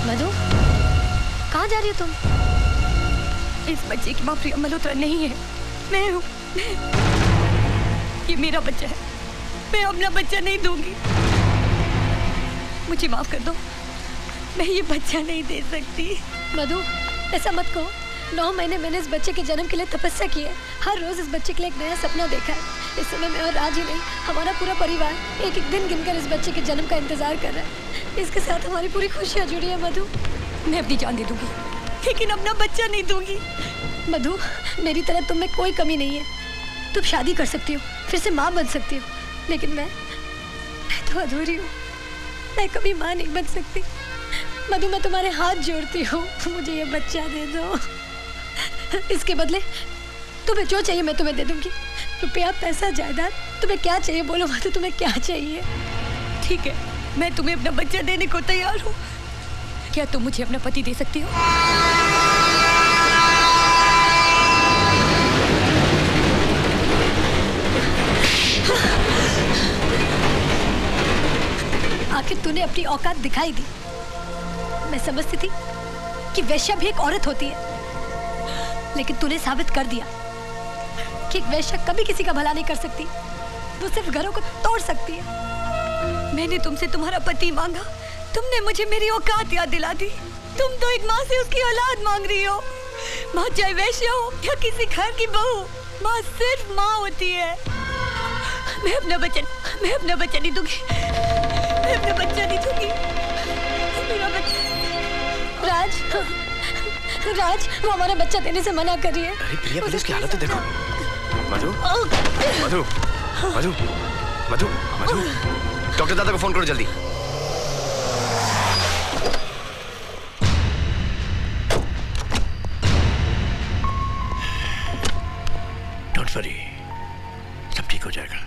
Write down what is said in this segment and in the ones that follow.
मधु, कहाँ जा रही हो तुम? इस बच्चे की माँ प्रिया मल्होत्रा नहीं है, मैं हूँ। ये मेरा बच्चा है, मैं अपना बच्चा नहीं दूंगी। मुझे माफ कर दो, मैं ये बच्चा नहीं दे सकती। मधु, ऐसा मत कहो। 9 महीने मैंने इस बच्चे के जन्म के लिए तपस्या की है। हर रोज इस बच्चे के लिए एक नया सपना देखा है। इस समय मैं और राज ही नहीं, हमारा पूरा परिवार एक एक दिन गिनकर इस बच्चे के जन्म का इंतजार कर रहा है। इसके साथ हमारी पूरी खुशियाँ जुड़ी है। मधु, मैं अपनी जान दे दूंगी, लेकिन अपना बच्चा नहीं दूंगी। मधु, मेरी तरह तुम में कोई कमी नहीं है। तुम शादी कर सकती हो, फिर से माँ बन सकती हो, लेकिन मैं तो अधूरी हूँ। मैं कभी माँ नहीं बन सकती। मधु, मैं तुम्हारे हाथ जोड़ती हूँ, मुझे ये बच्चा दे दो। इसके बदले तुम्हें जो चाहिए मैं तुम्हें दे दूंगी। रुपया, पैसा, जायदाद, तुम्हें क्या चाहिए बोलो मधु, तुम्हें क्या चाहिए? ठीक है, मैं तुम्हें अपना बच्चा देने को तैयार हूँ। क्या तुम मुझे अपना पति दे सकती हो? आखिर तूने अपनी औकात दिखाई दी। मैं समझती थी कि वैश्या भी एक औरत होती है, लेकिन तूने साबित कर दिया कि एक वैश्या कभी किसी का भला नहीं कर सकती। वो सिर्फ घरों को तोड़ सकती है। मैंने तुमसे तुम्हारा पति मांगा, तुमने मुझे मेरी औकात याद दिला दी। तुम तो एक माँ से उसकी औलाद मांग रही हो। माँ चाहे वैश्या हो या किसी घर की बहू, माँ सिर्फ माँ होती है। मैं अपना बच्चा नहीं दूंगी। मैं अपना बच्चा नहीं दूंगी। मेरा बच्चा। राज, वो हमारा बच्चा देने से मना कर रही है। अरे प्रिया, पहले उसकी हालत तो देखो। मधु, मधु, मधु, मधु, मधु, डॉक्टर दादा को फोन करो जल्दी। डोंट वरी, सब ठीक हो जाएगा।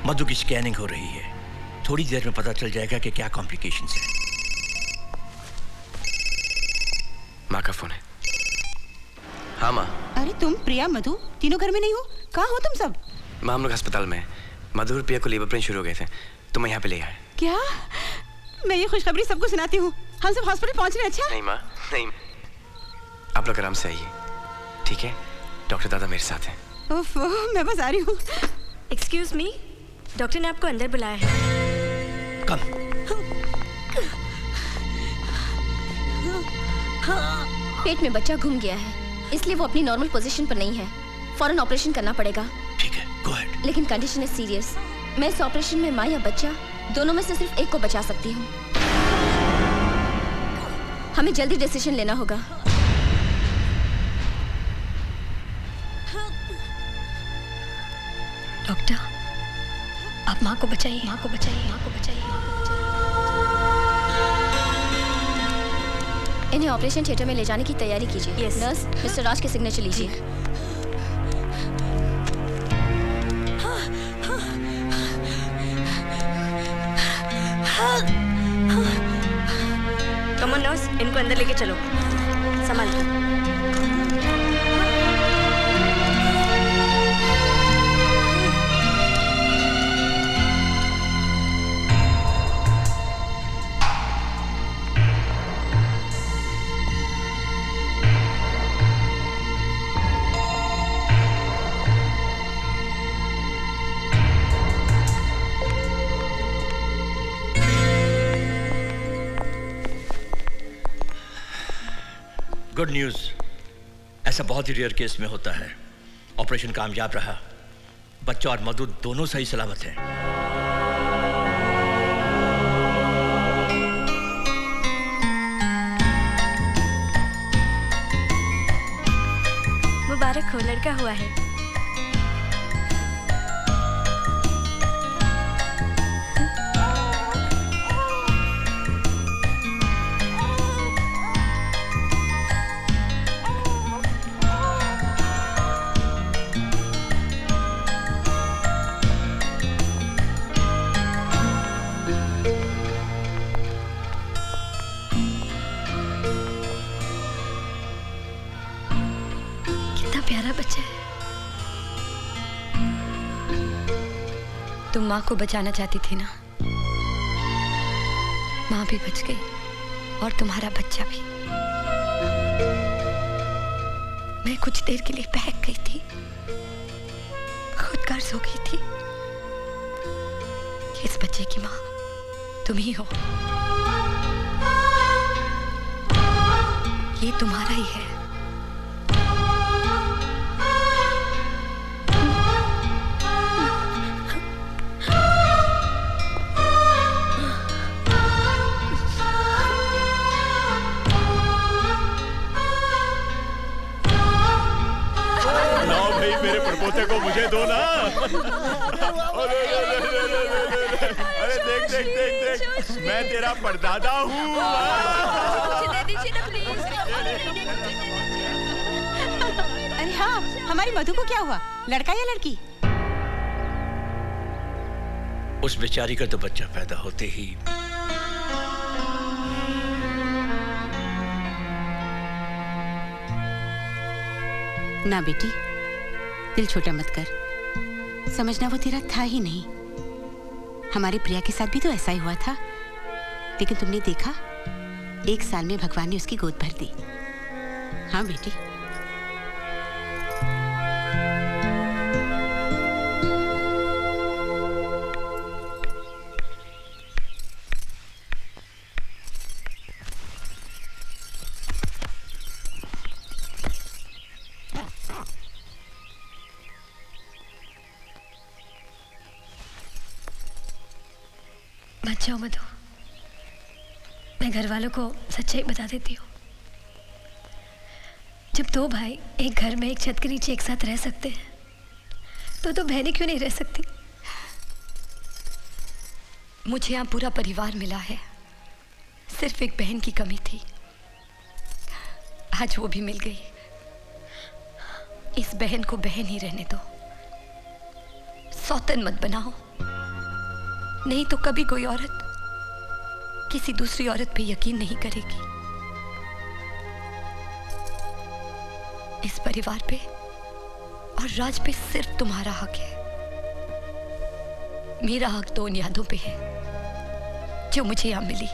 मधु की स्कैनिंग हो रही है, थोड़ी देर में पता चल जाएगा कि क्या कॉम्प्लिकेशंस है। माँ का फोन है। हाँ माँ। अरे तुम, प्रिया, मधु तीनों घर में नहीं हो? कहाँ हो तुम सब? माँ, हम लोग अस्पताल में हैं। मधु और प्रिया को लेबर पेन शुरू हो गए थे, तो मैं यहाँ पे ले आया। क्या? मैं ये खुशखबरी सबको सुनाती हूँ। हम सब हॉस्पिटल पहुँच रहे हैं। अच्छा? नहीं माँ, नहीं, आप लोग आराम से आइए, ठीक है? डॉक्टर दादा मेरे साथ हैं। उफ, मैं बस आ रही हूँ। एक्सक्यूज मी, डॉक्टर ने आपको अंदर बुलाया है। कम। पेट में बच्चा घूम गया है, इसलिए वो अपनी नॉर्मल पोजीशन पर नहीं है। फौरन ऑपरेशन करना पड़ेगा। ठीक है, गो अहेड। लेकिन कंडीशन है सीरियस। मैं इस ऑपरेशन में माँ या बच्चा दोनों में से सिर्फ एक को बचा सकती हूँ। हमें जल्दी डिसीजन लेना होगा। डॉक्टर, आप माँ को बचाइए, माँ को बचाइए, माँ को बचाइए। इन्हें ऑपरेशन थिएटर में ले जाने की तैयारी कीजिए। Yes. नर्स, मिस्टर राज के सिग्नेचर लीजिए। कम ऑन नर्स, इनको अंदर लेके चलो, संभाल के। गुड न्यूज़, ऐसा बहुत ही रेयर केस में होता है। ऑपरेशन कामयाब रहा, बच्चा और मधु दोनों सही सलामत हैं। मुबारक हो, लड़का हुआ है। माँ को बचाना चाहती थी ना, माँ भी बच गई और तुम्हारा बच्चा भी। मैं कुछ देर के लिए बहक गई थी, खुद गर्ज हो गई थी। इस बच्चे की माँ तुम ही हो, ये तुम्हारा ही है। मेरे परपोते को मुझे दो ना। अरे देख देख देख देख, मैं तेरा परदादा हूँ। अरे हाँ, हमारी मधु को क्या हुआ, लड़का या लड़की? उस बेचारी का तो बच्चा पैदा होते ही ना बेटी, दिल छोटा मत कर। समझना वो तेरा था ही नहीं। हमारी प्रिया के साथ भी तो ऐसा ही हुआ था, लेकिन तुमने देखा, 1 साल में भगवान ने उसकी गोद भर दी। हाँ बेटी। मत जाओ मधु, मैं घर वालों को सच्चाई बता देती हूँ। जब 2 भाई एक घर में एक छत के नीचे एक साथ रह सकते हैं, तो बहनें क्यों नहीं रह सकती? मुझे यहाँ पूरा परिवार मिला है, सिर्फ एक बहन की कमी थी, आज वो भी मिल गई। इस बहन को बहन ही रहने दो, सौतन मत बनाओ, नहीं तो कभी कोई औरत किसी दूसरी औरत पे यकीन नहीं करेगी। इस परिवार पे और राज पे सिर्फ तुम्हारा हक है। मेरा हक तो उन यादों पे है जो मुझे यहां मिली।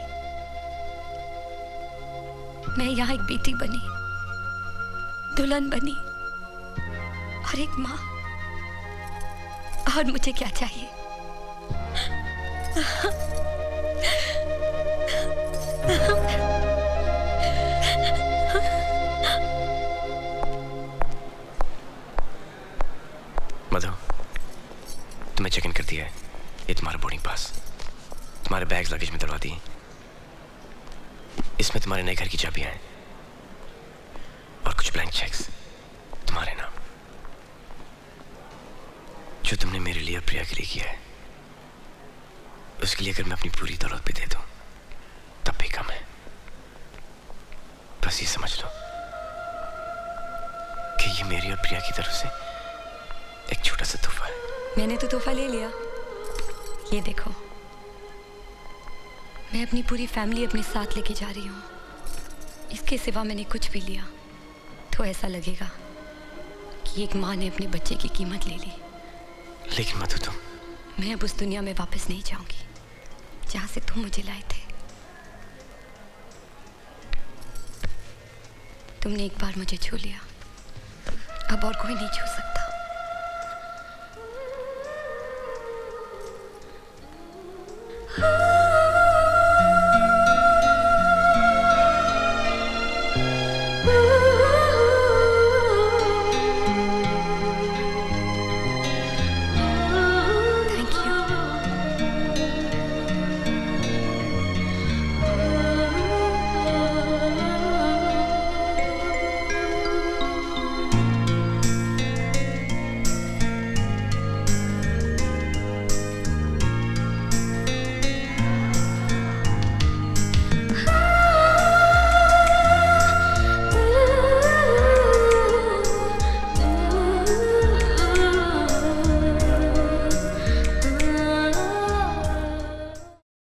मैं यहां एक बेटी बनी, दुल्हन बनी और एक मां, और मुझे क्या चाहिए? मधु, तुम्हें चेक इन कर दिया है। ये तुम्हारा बोर्डिंग पास, तुम्हारे बैग्स लगेज में दलवा दिए। इसमें तुम्हारे नए घर की चाबियां हैं और कुछ ब्लैंक चेक्स तुम्हारे नाम, जो तुमने मेरे लिए और प्रिया के लिए किया है। उसके लिए अगर मैं अपनी पूरी दौलत भी दे दूं तब भी कम है। बस ये समझ लो कि ये मेरी और प्रिया की तरफ से एक छोटा सा तोहफा है। मैंने तो तोहफा ले लिया, ये देखो। मैं अपनी पूरी फैमिली अपने साथ लेके जा रही हूँ। इसके सिवा मैंने कुछ भी लिया तो ऐसा लगेगा कि एक माँ ने अपने बच्चे की कीमत ले ली। लेकिन मधु, तुम, मैं अब उस दुनिया में वापस नहीं जाऊंगी जहां से तुम मुझे लाए थे। तुमने एक बार मुझे छू लिया, अब और कोई नहीं छू